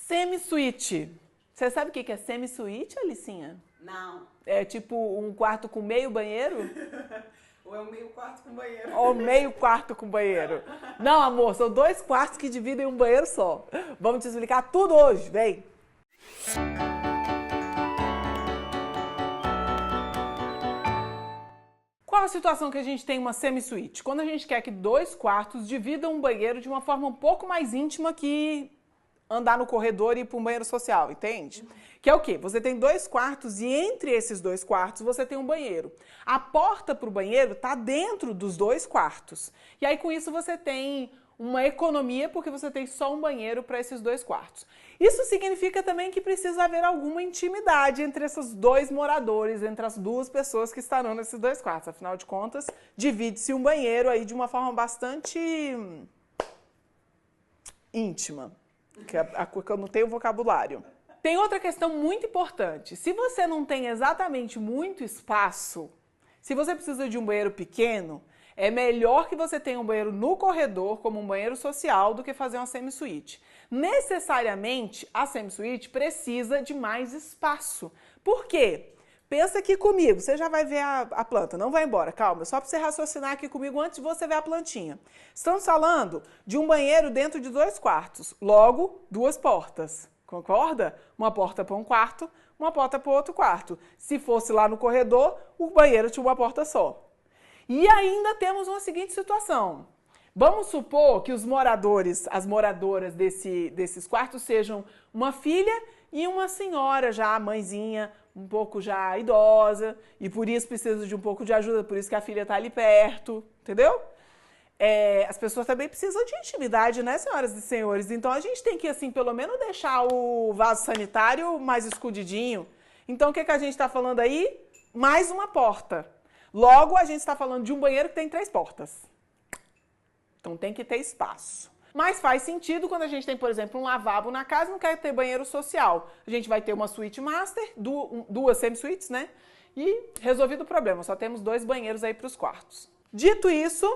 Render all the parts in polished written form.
Semi-suíte. Você sabe o que é semi-suíte, Alicinha? Não. É tipo um quarto com meio banheiro? Ou é um meio quarto com banheiro? Ou meio quarto com banheiro. Não, amor, são 2 quartos que dividem um banheiro só. Vamos te explicar tudo hoje, vem! Qual a situação que a gente tem uma semi-suíte? Quando a gente quer que 2 quartos dividam um banheiro de uma forma um pouco mais íntima que andar no corredor e ir para um banheiro social, entende? Que é o quê? Você tem 2 quartos e entre esses 2 quartos você tem um banheiro. A porta para o banheiro está dentro dos 2 quartos. E aí com isso você tem uma economia porque você tem só um banheiro para esses 2 quartos. Isso significa também que precisa haver alguma intimidade entre esses 2 moradores, entre as 2 pessoas que estarão nesses 2 quartos. Afinal de contas, divide-se um banheiro aí de uma forma bastante íntima. Que eu não tenho vocabulário. Tem outra questão muito importante. Se você não tem exatamente muito espaço, se você precisa de um banheiro pequeno, é melhor que você tenha um banheiro no corredor, como um banheiro social, do que fazer uma semi-suíte. Necessariamente, a semi-suíte precisa de mais espaço. Por quê? Pensa aqui comigo, você já vai ver a planta, não vai embora, calma, só para você raciocinar aqui comigo antes de você ver a plantinha. Estamos falando de um banheiro dentro de 2 quartos, logo 2 portas, concorda? Uma porta para um quarto, uma porta para o outro quarto. Se fosse lá no corredor, o banheiro tinha uma porta só. E ainda temos uma seguinte situação. Vamos supor que os moradores, as moradoras desses quartos sejam uma filha e uma senhora já, mãezinha, um pouco já idosa, e por isso precisa de um pouco de ajuda, por isso que a filha está ali perto, entendeu? As pessoas também precisam de intimidade, né, senhoras e senhores? Então a gente tem que, assim, pelo menos deixar o vaso sanitário mais escondidinho. Então o que a gente está falando aí? Mais uma porta. Logo, a gente está falando de um banheiro que tem 3 portas. Então tem que ter espaço. Mas faz sentido quando a gente tem, por exemplo, um lavabo na casa e não quer ter banheiro social. A gente vai ter uma suíte master, 2 semi-suítes, né? E resolvido o problema, só temos 2 banheiros aí para os quartos. Dito isso,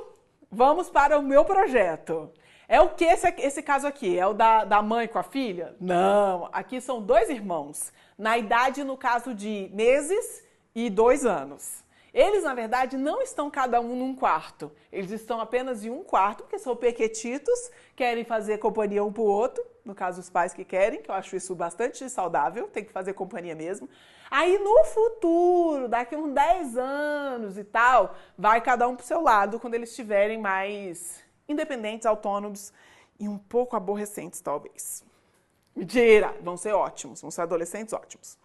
vamos para o meu projeto. É o que esse caso aqui? É o da mãe com a filha? Não, aqui são 2 irmãos, na idade, no caso, de meses e 2 anos. Eles, na verdade, não estão cada um num quarto. Eles estão apenas em um quarto, porque são pequetitos, querem fazer companhia um pro outro. No caso, os pais que querem, que eu acho isso bastante saudável, tem que fazer companhia mesmo. Aí, no futuro, daqui uns 10 anos e tal, vai cada um pro seu lado, quando eles estiverem mais independentes, autônomos e um pouco aborrecentes, talvez. Mentira! Vão ser ótimos, vão ser adolescentes ótimos.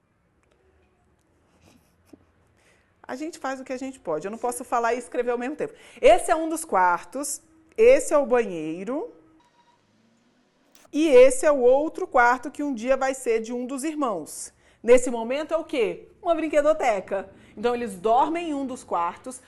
A gente faz o que a gente pode. Eu não posso falar e escrever ao mesmo tempo. Esse é um dos quartos. Esse é o banheiro. E esse é o outro quarto que um dia vai ser de um dos irmãos. Nesse momento é o quê? Uma brinquedoteca. Então eles dormem em um dos quartos,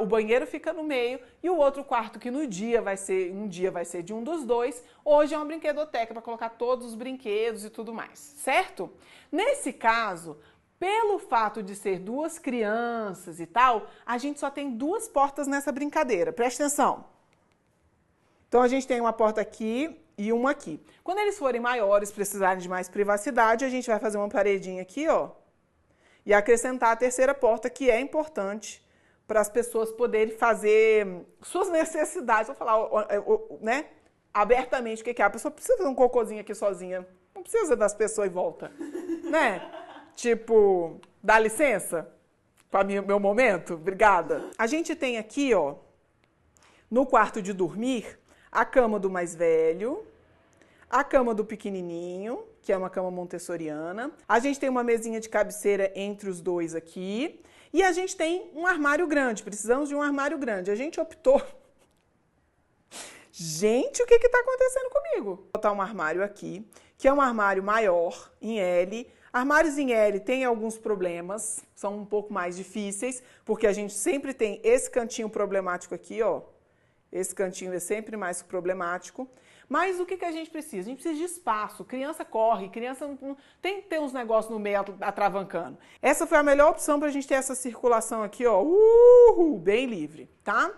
o banheiro fica no meio e o outro quarto que um dia vai ser de um dos 2, hoje é uma brinquedoteca para colocar todos os brinquedos e tudo mais, certo? Nesse caso, pelo fato de ser 2 crianças e tal, a gente só tem 2 portas nessa brincadeira. Presta atenção. Então, a gente tem uma porta aqui e uma aqui. Quando eles forem maiores, precisarem de mais privacidade, a gente vai fazer uma paredinha aqui, ó, e acrescentar a 3ª porta, que é importante para as pessoas poderem fazer suas necessidades. Vou falar, né, abertamente o que é. A pessoa precisa fazer um cocôzinho aqui sozinha. Não precisa das pessoas em volta, né? Tipo, dá licença para meu momento? Obrigada. A gente tem aqui, ó, no quarto de dormir, a cama do mais velho, a cama do pequenininho, que é uma cama montessoriana. A gente tem uma mesinha de cabeceira entre os 2 aqui. E a gente tem um armário grande. Precisamos de um armário grande. A gente optou... Gente, o que está acontecendo comigo? Vou botar um armário aqui, que é um armário maior, em L. Armários em L têm alguns problemas, são um pouco mais difíceis, porque a gente sempre tem esse cantinho problemático aqui, ó. Esse cantinho é sempre mais problemático. Mas o que a gente precisa? A gente precisa de espaço. Criança corre, criança não tem que ter uns negócios no meio atravancando. Essa foi a melhor opção para a gente ter essa circulação aqui, ó, bem livre, tá?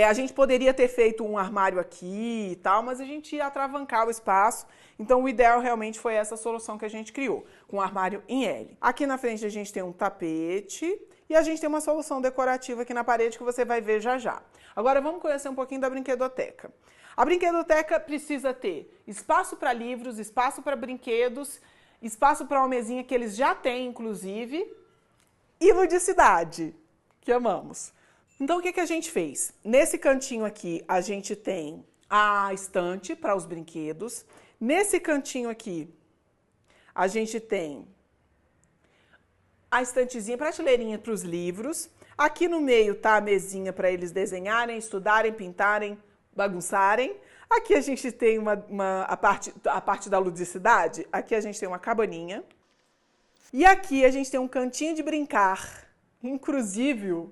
A gente poderia ter feito um armário aqui e tal, mas a gente ia atravancar o espaço. Então, o ideal realmente foi essa solução que a gente criou, com um armário em L. Aqui na frente a gente tem um tapete e a gente tem uma solução decorativa aqui na parede que você vai ver já já. Agora, vamos conhecer um pouquinho da brinquedoteca. A brinquedoteca precisa ter espaço para livros, espaço para brinquedos, espaço para uma mesinha que eles já têm, inclusive, e ludicidade, que amamos. Então, o que a gente fez? Nesse cantinho aqui, a gente tem a estante para os brinquedos. Nesse cantinho aqui, a gente tem a estantezinha, prateleirazinha para os livros. Aqui no meio tá a mesinha para eles desenharem, estudarem, pintarem, bagunçarem. Aqui a gente tem a parte da ludicidade. Aqui a gente tem uma cabaninha. E aqui a gente tem um cantinho de brincar, inclusive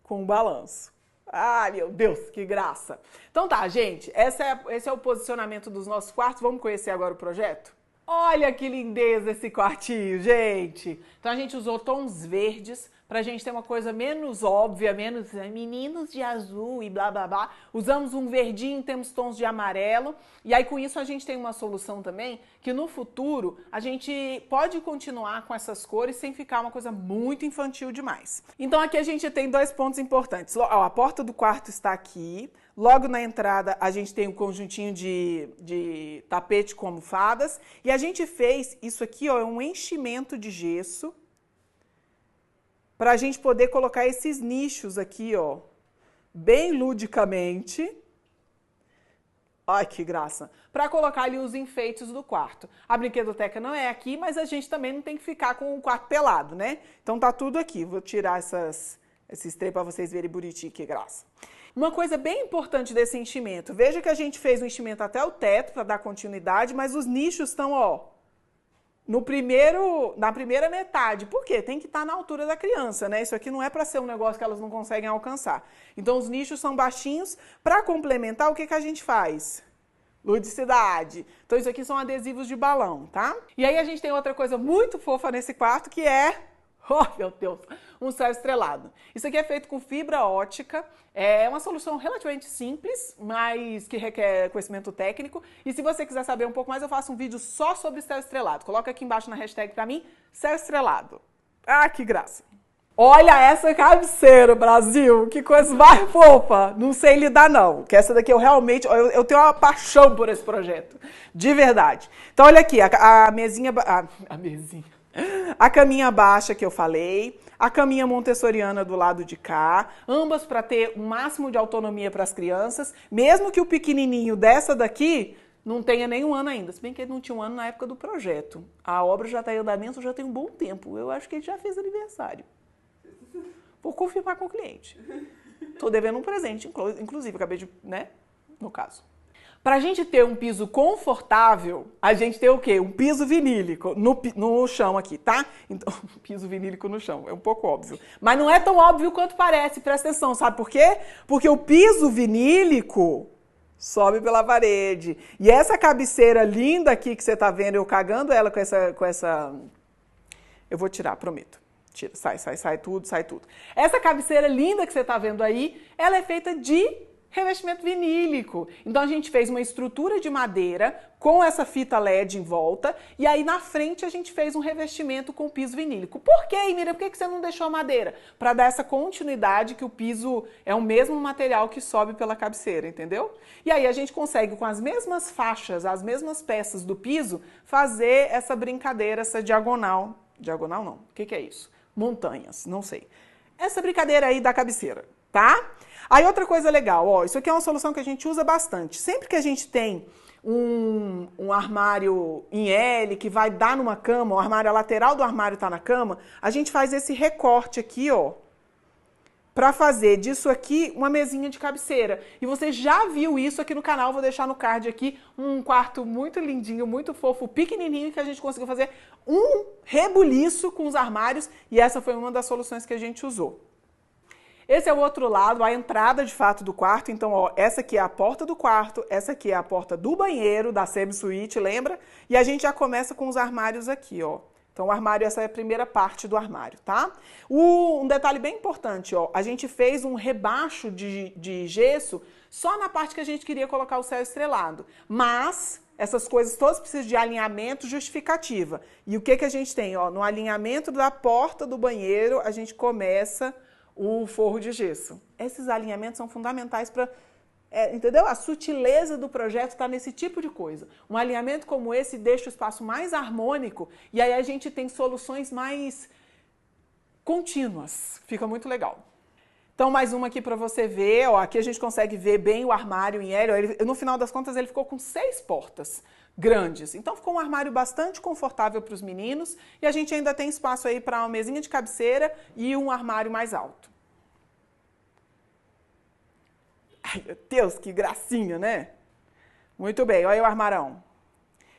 com um balanço. Ai, meu Deus, que graça! Então tá, gente, esse é o posicionamento dos nossos quartos. Vamos conhecer agora o projeto? Olha que lindeza esse quartinho, gente! Então a gente usou tons verdes pra gente ter uma coisa menos óbvia, menos meninos de azul e blá blá blá. Usamos um verdinho, temos tons de amarelo. E aí com isso a gente tem uma solução também que no futuro a gente pode continuar com essas cores sem ficar uma coisa muito infantil demais. Então aqui a gente tem 2 pontos importantes. Ó, a porta do quarto está aqui. Logo na entrada a gente tem um conjuntinho de tapete com almofadas. E a gente fez isso aqui, ó, é um enchimento de gesso para a gente poder colocar esses nichos aqui, ó, bem ludicamente. Ai, que graça! Para colocar ali os enfeites do quarto. A brinquedoteca não é aqui, mas a gente também não tem que ficar com o quarto pelado, né? Então tá tudo aqui. Vou tirar esses três para vocês verem bonitinho, que graça. Uma coisa bem importante desse enchimento. Veja que a gente fez o enchimento até o teto para dar continuidade, mas os nichos estão, ó, na primeira metade. Por quê? Tem que estar na altura da criança, né? Isso aqui não é para ser um negócio que elas não conseguem alcançar. Então, os nichos são baixinhos. Para complementar, o que a gente faz? Ludicidade. Então, isso aqui são adesivos de balão, tá? E aí, a gente tem outra coisa muito fofa nesse quarto, que é... Oh, meu Deus! Um céu estrelado. Isso aqui é feito com fibra ótica. É uma solução relativamente simples, mas que requer conhecimento técnico. E se você quiser saber um pouco mais, eu faço um vídeo só sobre céu estrelado. Coloca aqui embaixo na hashtag pra mim, céu estrelado. Ah, que graça! Olha essa cabeceira, Brasil! Que coisa mais fofa! Não sei lidar, não. Que essa daqui eu realmente... Eu tenho uma paixão por esse projeto. De verdade. Então, olha aqui, a mesinha... A mesinha... A caminha baixa que eu falei, a caminha montessoriana do lado de cá, ambas para ter o máximo de autonomia para as crianças, mesmo que o pequenininho dessa daqui não tenha nem 1 ano ainda, se bem que ele não tinha 1 ano na época do projeto. A obra já está em andamento, já tem um bom tempo, eu acho que ele já fez aniversário. Vou confirmar com o cliente. Estou devendo um presente, inclusive, acabei de, né, no caso. Para a gente ter um piso confortável, a gente tem o quê? Um piso vinílico no chão aqui, tá? Então, piso vinílico no chão, é um pouco óbvio. Mas não é tão óbvio quanto parece, presta atenção, sabe por quê? Porque o piso vinílico sobe pela parede. E essa cabeceira linda aqui que você tá vendo, eu cagando ela com essa... Eu vou tirar, prometo. Tira, sai tudo. Essa cabeceira linda que você tá vendo aí, ela é feita de revestimento vinílico. Então a gente fez uma estrutura de madeira com essa fita LED em volta e aí na frente a gente fez um revestimento com piso vinílico. Por quê, Miriam? Por que você não deixou a madeira? Para dar essa continuidade que o piso é o mesmo material que sobe pela cabeceira, entendeu? E aí a gente consegue com as mesmas faixas, as mesmas peças do piso, fazer essa brincadeira, essa diagonal. Diagonal não. O que é isso? Montanhas, não sei. Essa brincadeira aí da cabeceira, tá? Aí outra coisa legal, ó, isso aqui é uma solução que a gente usa bastante. Sempre que a gente tem um armário em L que vai dar numa cama, o armário, a lateral do armário tá na cama, a gente faz esse recorte aqui, ó, para fazer disso aqui uma mesinha de cabeceira. E você já viu isso aqui no canal, vou deixar no card aqui, um quarto muito lindinho, muito fofo, pequenininho, que a gente conseguiu fazer um rebuliço com os armários e essa foi uma das soluções que a gente usou. Esse é o outro lado, a entrada de fato do quarto. Então, ó, essa aqui é a porta do quarto, essa aqui é a porta do banheiro, da semi-suíte, lembra? E a gente já começa com os armários aqui, ó. Então, o armário, essa é a primeira parte do armário, tá? Um detalhe bem importante, ó, a gente fez um rebaixo de gesso só na parte que a gente queria colocar o céu estrelado. Mas essas coisas todas precisam de alinhamento justificativa. E o que a gente tem? Ó, no alinhamento da porta do banheiro, a gente começa o forro de gesso. Esses alinhamentos são fundamentais para... entendeu? A sutileza do projeto está nesse tipo de coisa. Um alinhamento como esse deixa o espaço mais harmônico e aí a gente tem soluções mais contínuas. Fica muito legal. Então, mais uma aqui para você ver. Ó, aqui a gente consegue ver bem o armário em L. No final das contas, ele ficou com 6 portas grandes. Então, ficou um armário bastante confortável para os meninos e a gente ainda tem espaço aí para uma mesinha de cabeceira e um armário mais alto. Ai, meu Deus, que gracinha, né? Muito bem, olha aí o armarão.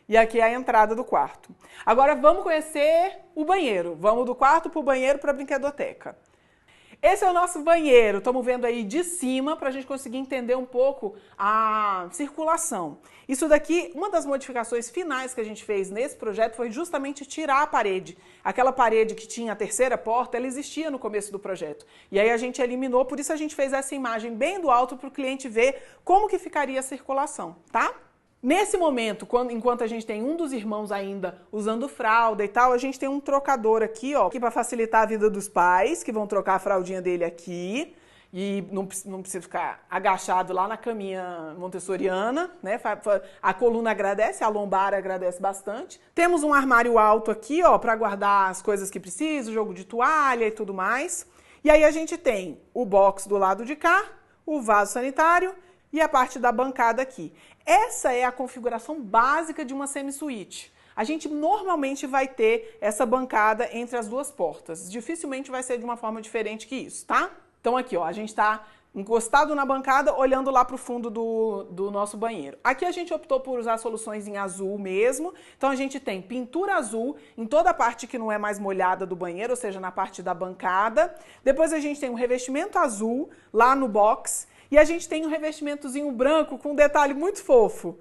E aqui é a entrada do quarto. Agora vamos conhecer o banheiro. Vamos do quarto para o banheiro para a brinquedoteca. Esse é o nosso banheiro. Estamos vendo aí de cima para a gente conseguir entender um pouco a circulação. Isso daqui, uma das modificações finais que a gente fez nesse projeto foi justamente tirar a parede. Aquela parede que tinha a terceira porta, ela existia no começo do projeto. E aí a gente eliminou, por isso a gente fez essa imagem bem do alto para o cliente ver como que ficaria a circulação, tá? Nesse momento, enquanto a gente tem um dos irmãos ainda usando fralda e tal, a gente tem um trocador aqui, ó, para facilitar a vida dos pais, que vão trocar a fraldinha dele aqui. E não precisa ficar agachado lá na caminha montessoriana, né? A coluna agradece, a lombar agradece bastante. Temos um armário alto aqui, ó, para guardar as coisas que precisa, jogo de toalha e tudo mais. E aí a gente tem o box do lado de cá, o vaso sanitário e a parte da bancada aqui. Essa é a configuração básica de uma semi-suíte. A gente normalmente vai ter essa bancada entre as duas portas. Dificilmente vai ser de uma forma diferente que isso, tá? Então aqui, ó, a gente está encostado na bancada, olhando lá para o fundo do nosso banheiro. Aqui a gente optou por usar soluções em azul mesmo. Então a gente tem pintura azul em toda a parte que não é mais molhada do banheiro, ou seja, na parte da bancada. Depois a gente tem um revestimento azul lá no box. E a gente tem um revestimentozinho branco com um detalhe muito fofo.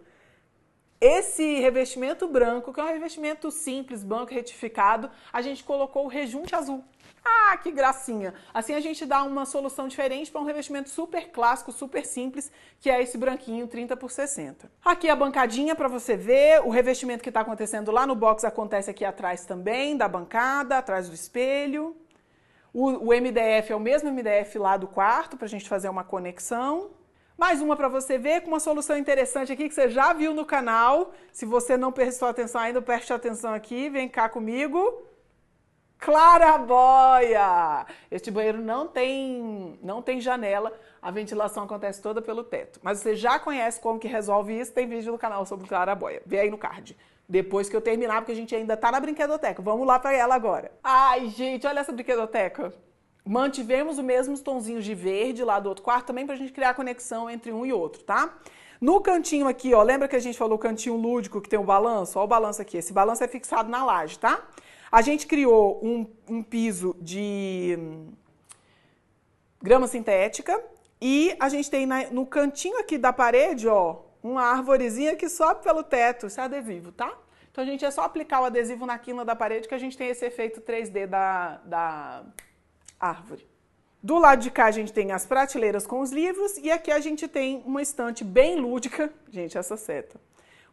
Esse revestimento branco, que é um revestimento simples, branco retificado, a gente colocou o rejunte azul. Ah, que gracinha! Assim a gente dá uma solução diferente para um revestimento super clássico, super simples, que é esse branquinho 30x60. Aqui a bancadinha para você ver, o revestimento que está acontecendo lá no box acontece aqui atrás também, da bancada, atrás do espelho. O MDF é o mesmo MDF lá do quarto, para a gente fazer uma conexão. Mais uma para você ver, com uma solução interessante aqui que você já viu no canal. Se você não prestou atenção ainda, preste atenção aqui, vem cá comigo. Claraboia! Este banheiro não tem janela, a ventilação acontece toda pelo teto. Mas você já conhece como que resolve isso, tem vídeo no canal sobre claraboia. Vê aí no card. Depois que eu terminar, porque a gente ainda tá na brinquedoteca. Vamos lá para ela agora. Ai, gente, olha essa brinquedoteca. Mantivemos os mesmos tonzinhos de verde lá do outro quarto também pra gente criar a conexão entre um e outro, tá? No cantinho aqui, ó, lembra que a gente falou o cantinho lúdico que tem o balanço? Ó o balanço aqui. Esse balanço é fixado na laje, tá? A gente criou um piso de grama sintética e a gente tem no cantinho aqui da parede, ó, uma arvorezinha que sobe pelo teto. Isso é adesivo, tá? Então a gente é só aplicar o adesivo na quina da parede que a gente tem esse efeito 3D da árvore. Do lado de cá a gente tem as prateleiras com os livros e aqui a gente tem uma estante bem lúdica. Gente, essa seta.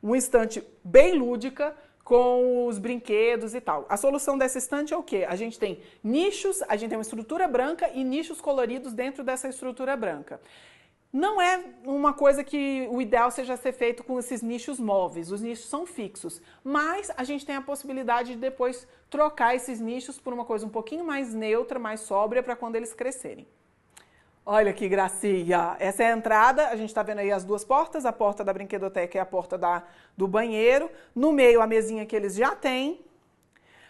Uma estante bem lúdica com os brinquedos e tal. A solução dessa estante é o quê? A gente tem nichos, a gente tem uma estrutura branca e nichos coloridos dentro dessa estrutura branca. Não é uma coisa que o ideal seja ser feito com esses nichos móveis, os nichos são fixos, mas a gente tem a possibilidade de depois trocar esses nichos por uma coisa um pouquinho mais neutra, mais sóbria, para quando eles crescerem. Olha que gracinha! Essa é a entrada, a gente está vendo aí as duas portas, a porta da brinquedoteca e a porta do banheiro. No meio a mesinha que eles já têm.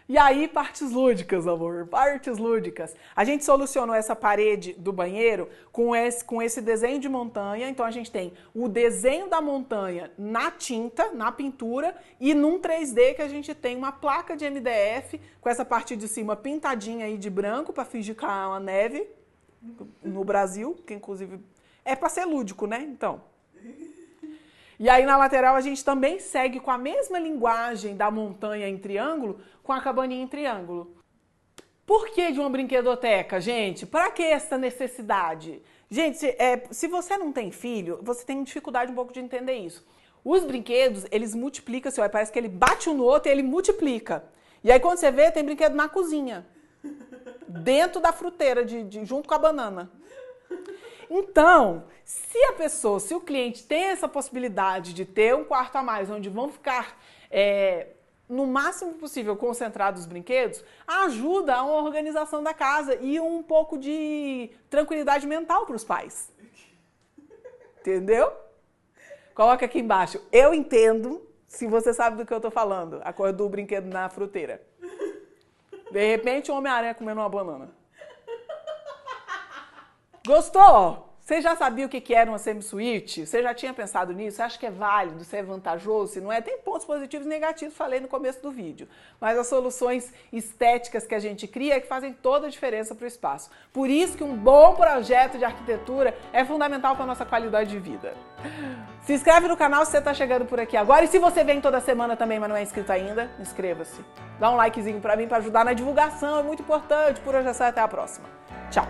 E aí, partes lúdicas, amor, partes lúdicas. A gente solucionou essa parede do banheiro com esse desenho de montanha. Então, a gente tem o desenho da montanha na tinta, na pintura, e num 3D que a gente tem uma placa de MDF com essa parte de cima pintadinha aí de branco para fingir que é uma neve no Brasil, que inclusive é para ser lúdico, né? Então. E aí na lateral a gente também segue com a mesma linguagem da montanha em triângulo, com a cabaninha em triângulo. Por que de uma brinquedoteca, gente? Para que essa necessidade? Gente, se você não tem filho, você tem dificuldade um pouco de entender isso. Os brinquedos, eles multiplicam, assim, parece que ele bate um no outro e ele multiplica. E aí quando você vê, tem brinquedo na cozinha. Dentro da fruteira, junto com a banana. Então, se o cliente tem essa possibilidade de ter um quarto a mais, onde vão ficar no máximo possível concentrados os brinquedos, ajuda a uma organização da casa e um pouco de tranquilidade mental para os pais. Entendeu? Coloca aqui embaixo. Eu entendo, se você sabe do que eu estou falando, a cor do brinquedo na fruteira. De repente, um Homem-Aranha comendo uma banana. Gostou? Você já sabia o que era uma semi-suíte? Você já tinha pensado nisso? Você acha que é válido, se é vantajoso, se não é? Tem pontos positivos e negativos, falei no começo do vídeo. Mas as soluções estéticas que a gente cria é que fazem toda a diferença para o espaço. Por isso que um bom projeto de arquitetura é fundamental para a nossa qualidade de vida. Se inscreve no canal se você está chegando por aqui agora. E se você vem toda semana também, mas não é inscrito ainda, inscreva-se. Dá um likezinho para mim para ajudar na divulgação, é muito importante. Por hoje é só, até a próxima. Tchau!